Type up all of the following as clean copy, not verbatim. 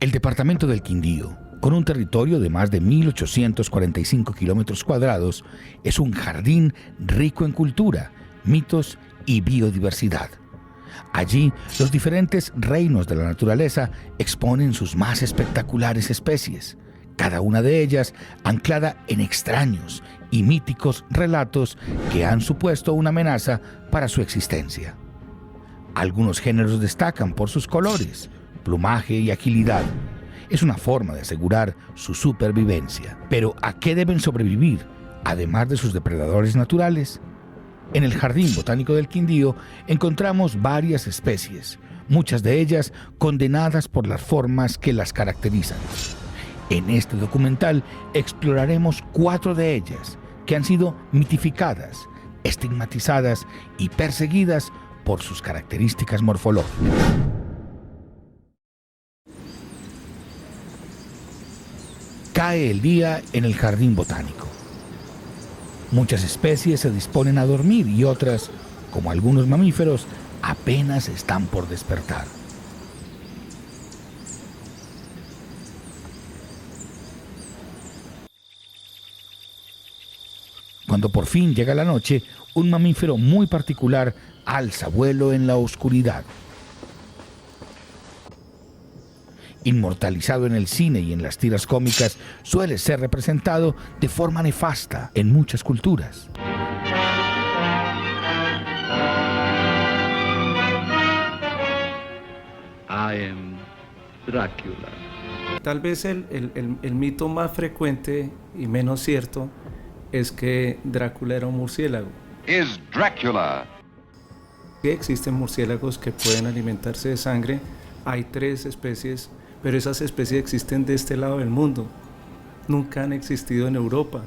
El departamento del Quindío, con un territorio de más de 1.845 kilómetros cuadrados, es un jardín rico en cultura, mitos y biodiversidad. Allí, los diferentes reinos de la naturaleza exponen sus más espectaculares especies, cada una de ellas anclada en extraños y míticos relatos que han supuesto una amenaza para su existencia. Algunos géneros destacan por sus colores, plumaje y agilidad. Es una forma de asegurar su supervivencia. Pero ¿a qué deben sobrevivir, además de sus depredadores naturales? En el Jardín Botánico del Quindío encontramos varias especies, muchas de ellas condenadas por las formas que las caracterizan. En este documental exploraremos 4 de ellas, que han sido mitificadas, estigmatizadas y perseguidas por sus características morfológicas. Cae el día en el Jardín Botánico. Muchas especies se disponen a dormir y otras, como algunos mamíferos, apenas están por despertar. Cuando por fin llega la noche, un mamífero muy particular alza vuelo en la oscuridad. Inmortalizado en el cine y en las tiras cómicas, suele ser representado de forma nefasta en muchas culturas. I am Drácula. Tal vez el mito más frecuente y menos cierto es que Drácula era un murciélago. Is Dracula. Sí existen murciélagos que pueden alimentarse de sangre. Hay 3 especies, pero esas especies existen de este lado del mundo. Nunca han existido en Europa.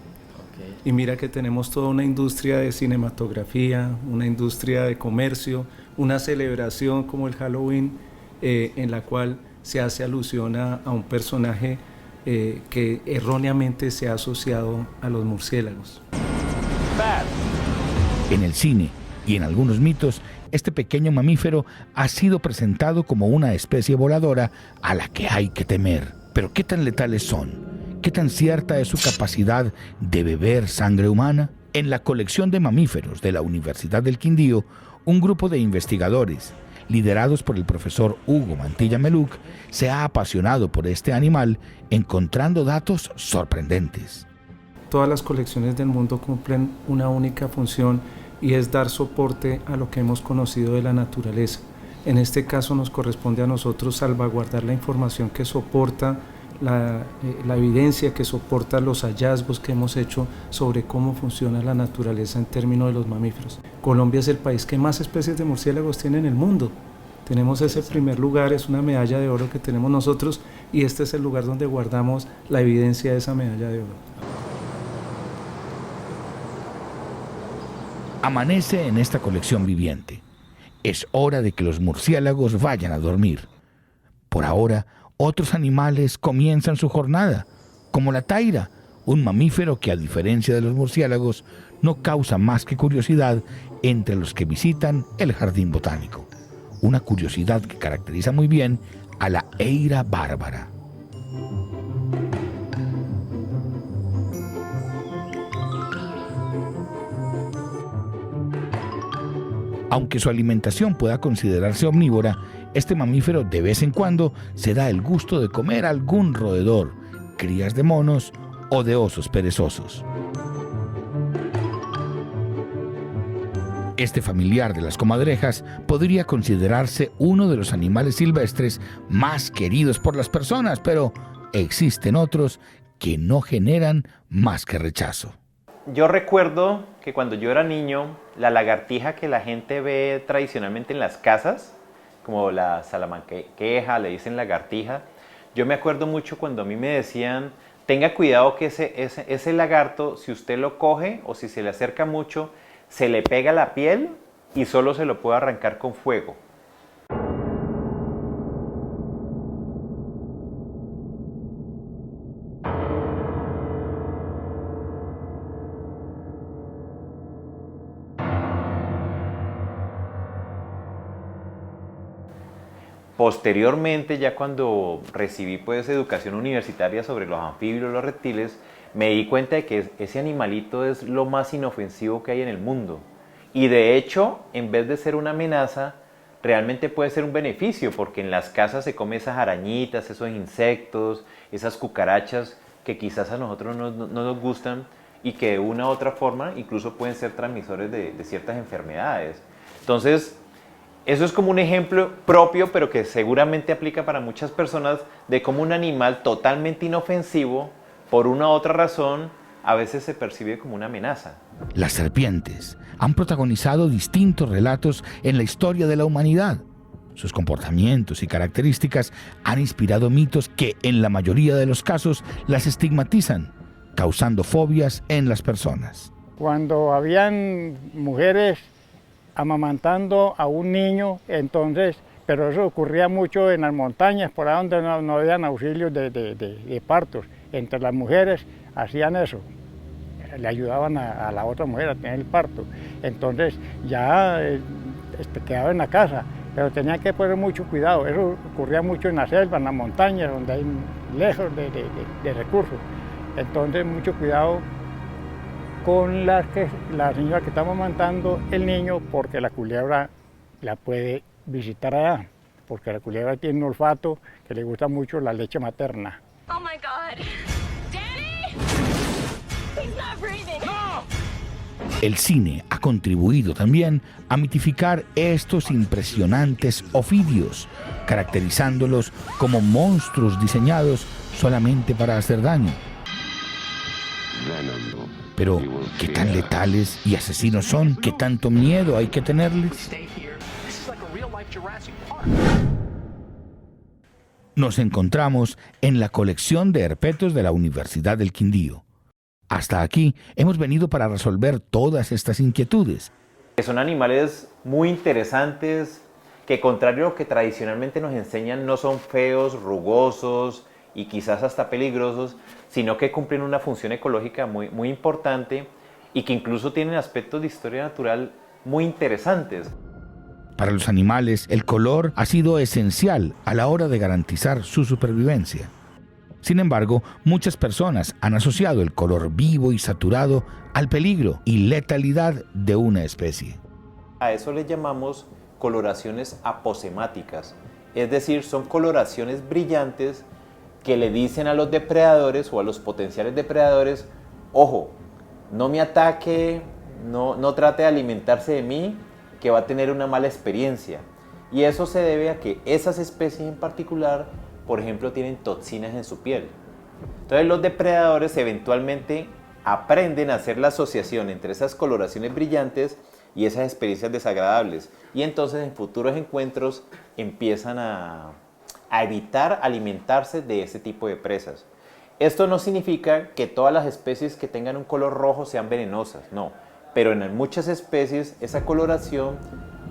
Y mira que tenemos toda una industria de cinematografía, una industria de comercio, una celebración como el Halloween, en la cual se hace alusión a un personaje que erróneamente se ha asociado a los murciélagos. En el cine y en algunos mitos, este pequeño mamífero ha sido presentado como una especie voladora a la que hay que temer. Pero ¿qué tan letales son? ¿Qué tan cierta es su capacidad de beber sangre humana? En la colección de mamíferos de la Universidad del Quindío, un grupo de investigadores, liderados por el profesor Hugo Mantilla Meluc, se ha apasionado por este animal, encontrando datos sorprendentes. Todas las colecciones del mundo cumplen una única función y es dar soporte a lo que hemos conocido de la naturaleza. En este caso nos corresponde a nosotros salvaguardar la información que soporta la evidencia, que soporta los hallazgos que hemos hecho sobre cómo funciona la naturaleza en términos de los mamíferos. Colombia es el país que más especies de murciélagos tiene en el mundo. Tenemos ese primer lugar, es una medalla de oro que tenemos nosotros y este es el lugar donde guardamos la evidencia de esa medalla de oro. Amanece en esta colección viviente. Es hora de que los murciélagos vayan a dormir. Por ahora, otros animales comienzan su jornada, como la taira, un mamífero que, a diferencia de los murciélagos, no causa más que curiosidad entre los que visitan el Jardín Botánico. Una curiosidad que caracteriza muy bien a la eira bárbara. Aunque su alimentación pueda considerarse omnívora, este mamífero de vez en cuando se da el gusto de comer algún roedor, crías de monos o de osos perezosos. Este familiar de las comadrejas podría considerarse uno de los animales silvestres más queridos por las personas, pero existen otros que no generan más que rechazo. Yo recuerdo que cuando yo era niño, la lagartija que la gente ve tradicionalmente en las casas, como la salamanqueja, le dicen lagartija, yo me acuerdo mucho cuando a mí me decían, tenga cuidado que ese lagarto, si usted lo coge o si se le acerca mucho, se le pega la piel y solo se lo puede arrancar con fuego. Posteriormente, ya cuando recibí pues educación universitaria sobre los anfibios y los reptiles, me di cuenta de que ese animalito es lo más inofensivo que hay en el mundo. Y de hecho, en vez de ser una amenaza, realmente puede ser un beneficio, porque en las casas se come esas arañitas, esos insectos, esas cucarachas que quizás a nosotros no nos gustan y que de una u otra forma incluso pueden ser transmisores de ciertas enfermedades. Entonces, eso es como un ejemplo propio, pero que seguramente aplica para muchas personas, de cómo un animal totalmente inofensivo, por una u otra razón, a veces se percibe como una amenaza. Las serpientes han protagonizado distintos relatos en la historia de la humanidad. Sus comportamientos y características han inspirado mitos que, en la mayoría de los casos, las estigmatizan, causando fobias en las personas. Cuando habían mujeres amamantando a un niño, entonces, pero eso ocurría mucho en las montañas, por ahí donde no habían auxilios de partos. Entre las mujeres hacían eso, le ayudaban a la otra mujer a tener el parto. Entonces ya quedaba en la casa, pero tenían que poner mucho cuidado. Eso ocurría mucho en la selva, en las montañas, donde hay lejos de recursos. Entonces mucho cuidado con la señora que está amamantando el niño, porque la culebra la puede visitar allá, porque la culebra tiene un olfato que le gusta mucho la leche materna. Oh my God. Danny? He's not breathing. No! El cine ha contribuido también a mitificar estos impresionantes ofidios, caracterizándolos como monstruos diseñados solamente para hacer daño. Pero, ¿qué tan letales y asesinos son? ¿Qué tanto miedo hay que tenerles? Nos encontramos en la colección de herpetos de la Universidad del Quindío. Hasta aquí hemos venido para resolver todas estas inquietudes. Son animales muy interesantes que, contrario a lo que tradicionalmente nos enseñan, no son feos, rugosos y quizás hasta peligrosos, sino que cumplen una función ecológica muy importante y que incluso tienen aspectos de historia natural muy interesantes. Para los animales, el color ha sido esencial a la hora de garantizar su supervivencia. Sin embargo, muchas personas han asociado el color vivo y saturado al peligro y letalidad de una especie. A eso le llamamos coloraciones aposemáticas, es decir, son coloraciones brillantes que le dicen a los depredadores o a los potenciales depredadores: ojo, no me ataque, no trate de alimentarse de mí, que va a tener una mala experiencia. Y eso se debe a que esas especies en particular, por ejemplo, tienen toxinas en su piel. Entonces los depredadores eventualmente aprenden a hacer la asociación entre esas coloraciones brillantes y esas experiencias desagradables. Y entonces en futuros encuentros empiezan a evitar alimentarse de ese tipo de presas. Esto no significa que todas las especies que tengan un color rojo sean venenosas, no. Pero en muchas especies esa coloración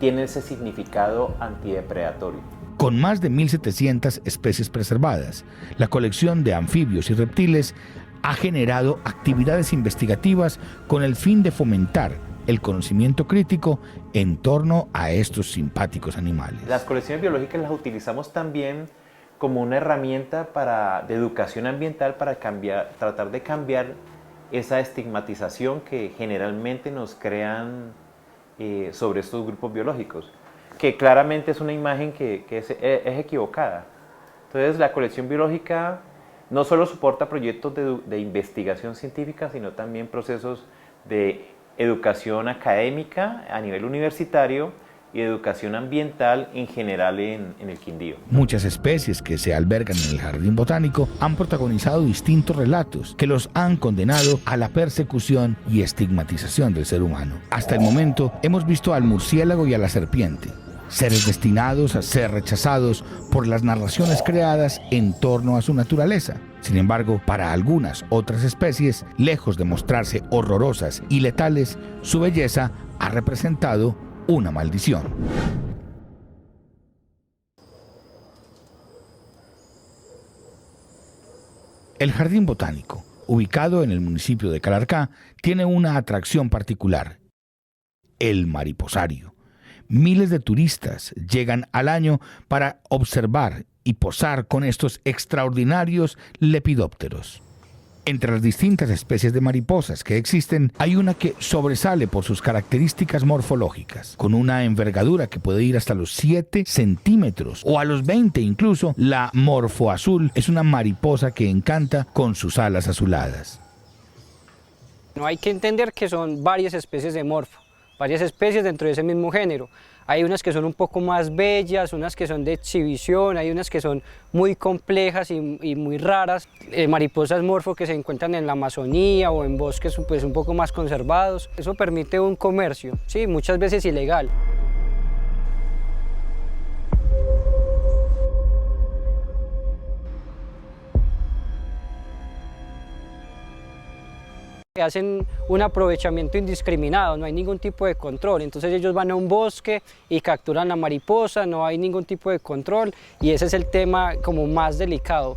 tiene ese significado antidepredatorio. Con más de 1.700 especies preservadas, la colección de anfibios y reptiles ha generado actividades investigativas con el fin de fomentar el conocimiento crítico en torno a estos simpáticos animales. Las colecciones biológicas las utilizamos también como una herramienta de educación ambiental para tratar de cambiar esa estigmatización que generalmente nos crean sobre estos grupos biológicos, que claramente es una imagen que es equivocada. Entonces la colección biológica no solo soporta proyectos de investigación científica, sino también procesos de educación académica a nivel universitario y educación ambiental en general en el Quindío. Muchas especies que se albergan en el Jardín Botánico han protagonizado distintos relatos que los han condenado a la persecución y estigmatización del ser humano. Hasta el momento hemos visto al murciélago y a la serpiente, seres destinados a ser rechazados por las narraciones creadas en torno a su naturaleza. Sin embargo, para algunas otras especies, lejos de mostrarse horrorosas y letales, su belleza ha representado una maldición. El Jardín Botánico, ubicado en el municipio de Calarcá, tiene una atracción particular: el mariposario. Miles de turistas llegan al año para observar y posar con estos extraordinarios lepidópteros. Entre las distintas especies de mariposas que existen, hay una que sobresale por sus características morfológicas. Con una envergadura que puede ir hasta los 7 centímetros o a los 20 incluso, la morfoazul es una mariposa que encanta con sus alas azuladas. No hay que entender que son varias especies de morfo, varias especies dentro de ese mismo género. Hay unas que son un poco más bellas, unas que son de exhibición, hay unas que son muy complejas y muy raras. Mariposas morfo que se encuentran en la Amazonía o en bosques pues, un poco más conservados. Eso permite un comercio, ¿sí? Muchas veces ilegal. Hacen un aprovechamiento indiscriminado, no hay ningún tipo de control, entonces ellos van a un bosque y capturan la mariposa, no hay ningún tipo de control y ese es el tema como más delicado.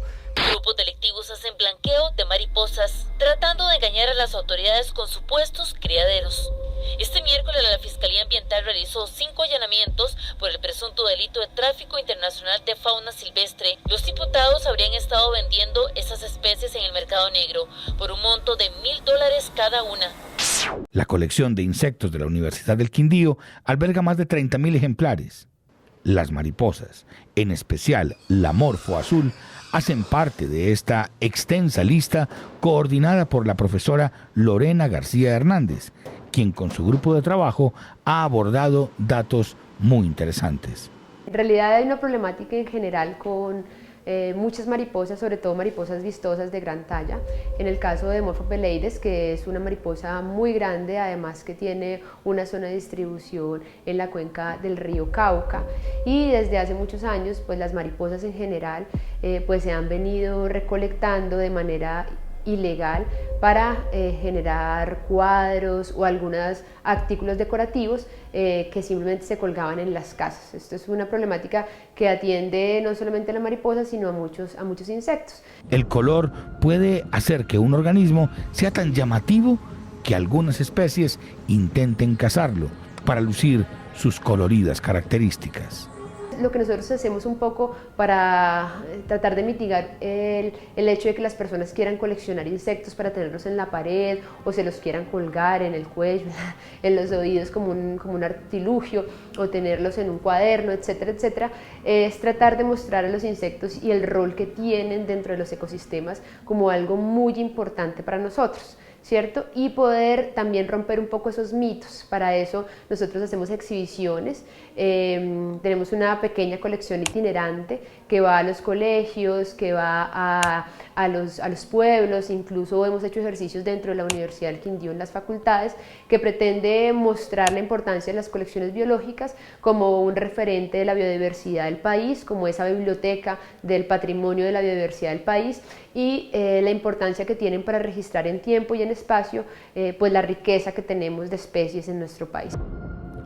Grupos delictivos hacen blanqueo de mariposas, tratando de engañar a las autoridades con supuestos criaderos. Este miércoles la Fiscalía Ambiental realizó 5 allanamientos por el presunto delito de tráfico internacional de fauna silvestre. Los imputados habrían estado vendiendo esas especies en el mercado negro por un monto de $1.000 cada una. La colección de insectos de la Universidad del Quindío alberga más de 30.000 ejemplares. Las mariposas, en especial la morfoazul, hacen parte de esta extensa lista coordinada por la profesora Lorena García Hernández, quien con su grupo de trabajo ha abordado datos muy interesantes. En realidad hay una problemática en general con muchas mariposas, sobre todo mariposas vistosas de gran talla. En el caso de Morphopeleides, que es una mariposa muy grande, además que tiene una zona de distribución en la cuenca del río Cauca, y desde hace muchos años pues las mariposas en general pues se han venido recolectando de manera ilegal para generar cuadros o algunos artículos decorativos que simplemente se colgaban en las casas. Esto es una problemática que atiende no solamente a la mariposa, sino a muchos insectos. El color puede hacer que un organismo sea tan llamativo que algunas especies intenten cazarlo para lucir sus coloridas características. Lo que nosotros hacemos un poco para tratar de mitigar el hecho de que las personas quieran coleccionar insectos para tenerlos en la pared o se los quieran colgar en el cuello, en los oídos como un artilugio o tenerlos en un cuaderno, etcétera, etcétera, es tratar de mostrar a los insectos y el rol que tienen dentro de los ecosistemas como algo muy importante para nosotros, ¿cierto? Y poder también romper un poco esos mitos. Para eso nosotros hacemos exhibiciones, tenemos una pequeña colección itinerante que va a los colegios, que va a los pueblos, incluso hemos hecho ejercicios dentro de la Universidad del Quindío en las facultades, que pretende mostrar la importancia de las colecciones biológicas como un referente de la biodiversidad del país, como esa biblioteca del patrimonio de la biodiversidad del país, y la importancia que tienen para registrar en tiempo y en espacio pues la riqueza que tenemos de especies en nuestro país.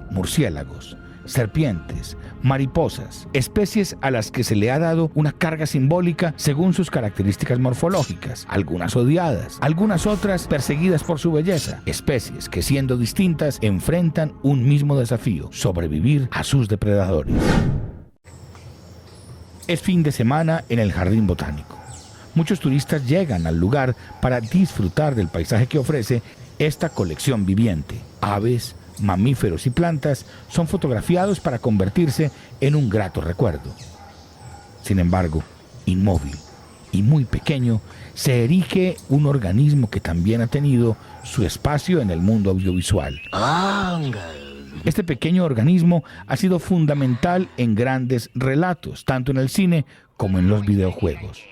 Murciélagos, serpientes, mariposas, especies a las que se le ha dado una carga simbólica según sus características morfológicas, algunas odiadas, algunas otras perseguidas por su belleza, especies que siendo distintas enfrentan un mismo desafío: sobrevivir a sus depredadores. Es fin de semana en el Jardín Botánico. Muchos turistas llegan al lugar para disfrutar del paisaje que ofrece esta colección viviente. Aves, mamíferos y plantas son fotografiados para convertirse en un grato recuerdo. Sin embargo, inmóvil y muy pequeño, se erige un organismo que también ha tenido su espacio en el mundo audiovisual. Este pequeño organismo ha sido fundamental en grandes relatos, tanto en el cine como en los videojuegos.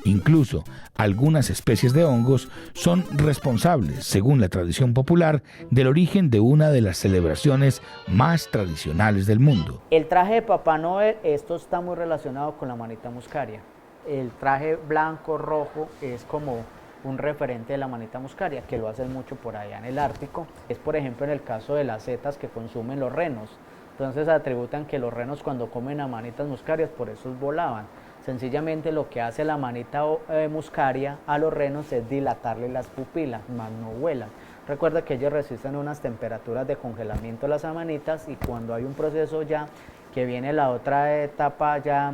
Incluso algunas especies de hongos son responsables, según la tradición popular, del origen de una de las celebraciones más tradicionales del mundo. El traje de Papá Noel, esto está muy relacionado con la manita muscaria. El traje blanco, rojo, es como un referente de la manita muscaria, que lo hacen mucho por allá en el Ártico. Es, por ejemplo, en el caso de las setas que consumen los renos. Entonces atributan que los renos, cuando comen a manitas muscarias, por eso volaban. Sencillamente lo que hace la manita muscaria a los renos es dilatarle las pupilas, más no vuelan. Recuerda que ellos resisten unas temperaturas de congelamiento las amanitas, y cuando hay un proceso ya que viene la otra etapa ya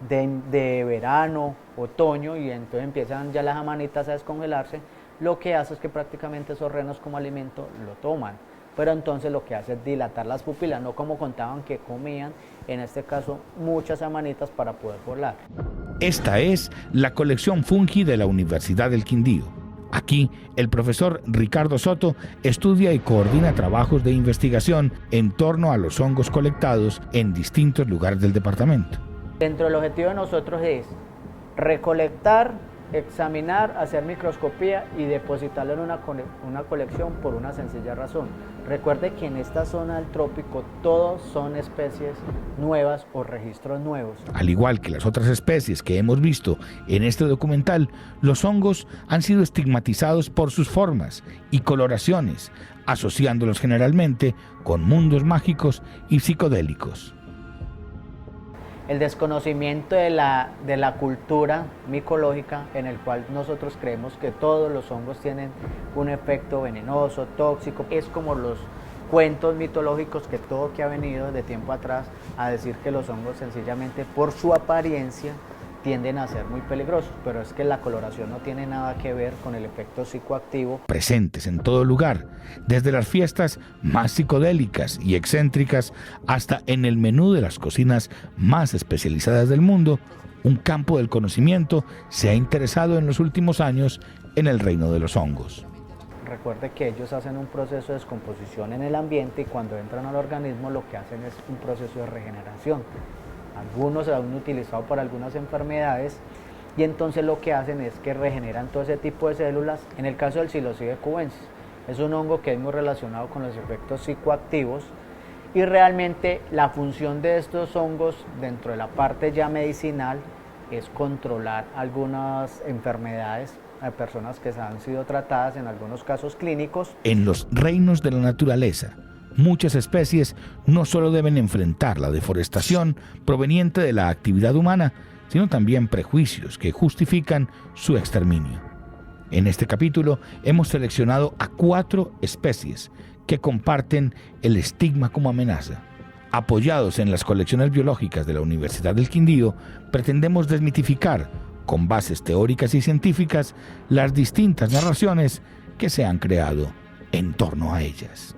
de verano, otoño, y entonces empiezan ya las amanitas a descongelarse, lo que hace es que prácticamente esos renos como alimento lo toman, pero entonces lo que hace es dilatar las pupilas, no como contaban que comían, en este caso muchas amanitas para poder volar. Esta es la colección Fungi de la Universidad del Quindío. Aquí, el profesor Ricardo Soto estudia y coordina trabajos de investigación en torno a los hongos colectados en distintos lugares del departamento. Dentro del objetivo de nosotros es recolectar, examinar, hacer microscopía y depositarlo en una colección por una sencilla razón. Recuerde que en esta zona del trópico todos son especies nuevas o registros nuevos. Al igual que las otras especies que hemos visto en este documental, los hongos han sido estigmatizados por sus formas y coloraciones, asociándolos generalmente con mundos mágicos y psicodélicos. El desconocimiento de la cultura micológica, en el cual nosotros creemos que todos los hongos tienen un efecto venenoso, tóxico. Es como los cuentos mitológicos que todo que ha venido de tiempo atrás a decir que los hongos sencillamente por su apariencia tienden a ser muy peligrosos, pero es que la coloración no tiene nada que ver con el efecto psicoactivo. Presentes en todo lugar, desde las fiestas más psicodélicas y excéntricas hasta en el menú de las cocinas más especializadas del mundo, un campo del conocimiento se ha interesado en los últimos años en el reino de los hongos. Recuerde que ellos hacen un proceso de descomposición en el ambiente, y cuando entran al organismo lo que hacen es un proceso de regeneración. Algunos se han utilizado para algunas enfermedades, y entonces lo que hacen es que regeneran todo ese tipo de células. En el caso del Psilocybe cubensis, es un hongo que es muy relacionado con los efectos psicoactivos, y realmente la función de estos hongos dentro de la parte ya medicinal es controlar algunas enfermedades a personas que han sido tratadas en algunos casos clínicos. En los reinos de la naturaleza, muchas especies no solo deben enfrentar la deforestación proveniente de la actividad humana, sino también prejuicios que justifican su exterminio. En este capítulo hemos seleccionado a 4 especies que comparten el estigma como amenaza. Apoyados en las colecciones biológicas de la Universidad del Quindío, pretendemos desmitificar, con bases teóricas y científicas, las distintas narraciones que se han creado en torno a ellas.